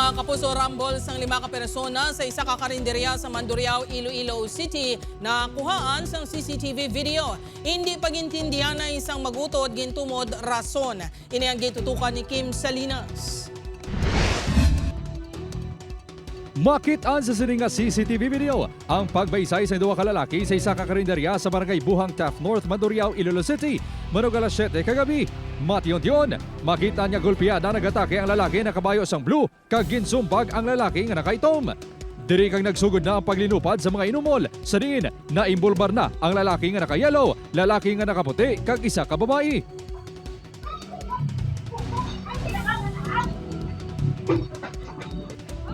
Mga kapuso, rumble sang 5 ka persona sa isa ka karinderya sa Mandurriao, Iloilo City na kuhaan sang CCTV video. Hindi pagintindihan na isang magutod gintumod rason. Ini ang gitutukan ni Kim Salinas. Makitaan sa sininga CCTV video ang pagbaysay sa duwa ka lalaki sa isa ka karinderya sa barangay Buhang Taft North, Mandurriao, Iloilo City. Manog alas 7 kagabi. Matiyon-tiyon, makita niya gulpiyada nagatake ang lalaki na kabayo sang blue kag ginsumbag ang lalaki nga nakaitom. Diri kang nagsugod na ang paglinupad sa mga inumol. Sa diin, naimbulbar na ang lalaki nga naka-yellow, lalaki nga nakaputi kag isa ka babae.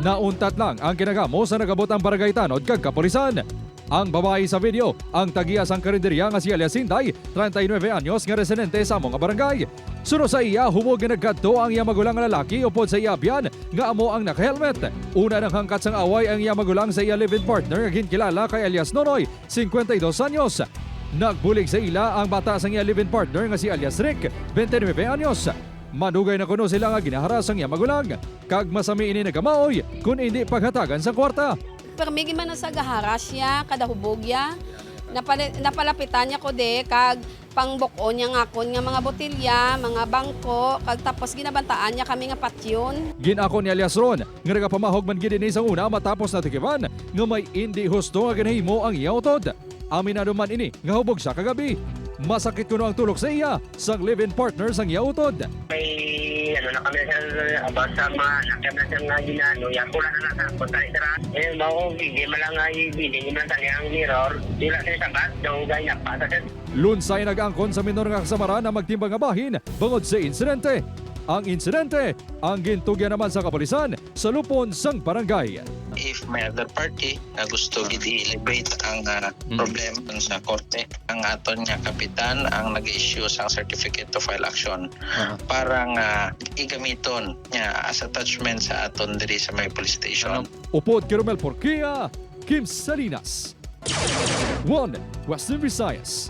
Nauntat lang ang kinagamo sa nagabot ang barangay tanod kag kapulisan. Ang babae sa video, ang tagias ang karinderya nga si Alias Sinday, 39 anyos nga residente sa among barangay. Suno sa iya, humog nga nagkadto ang iya magulang nga lalaki upod sa iya biyan nga amo ang naka-helmet. Una nang hangkat sang away ang iya magulang sa iya live-in partner nga ginkilala kay Alias Nonoy, 52 anyos. Nagbulig sa ila ang bata sang iya live-in partner nga si Alias Rick, 29 anyos. Manugay na kuno sila nga ginaharas ang iya magulang. Kag masami ini nagamaoy kung hindi paghatagan sa kwarta. Permigi man na sa gaharas siya, kada hubog ya. Napalapitan niya ko de, kag pangbukon niya nga kon nga mga botilya, mga bangko, kag tapos ginabantaan niya kami nga patyon. Ginako ni Alias Ron, nga nagapamahog man gid ini sa una matapos na tikiban nga may hindi husto nga ginahimo ang iya utod. Aminado man ini nga hubog sa kagabi. Masakit kuno ang tulog sa iya sang live-in partner sang iya utod. May na kami sa about sa mga nakam na siyang nga ginano, yan pula na nasa kontay sara. Mao hindi malang nga ibili man tani ang mirror, sila sa sabat daw gay na pata sa. Lunsay nag-angkon sa minor nga kasamaran na magtimbang nga bahin bangod sa insidente. Ang insidente, ang gintugyan naman sa kapulisan sa lupon sang barangay. If may other party na gusto i-elevate ang problem sa korte, ang aton niya kapitan ang nag-issue sang certificate to file action para nga igamiton niya as attachment sa aton diri sa may police station. Upod kay Romel Porquia, Kim Salinas, 1 Western Visayas.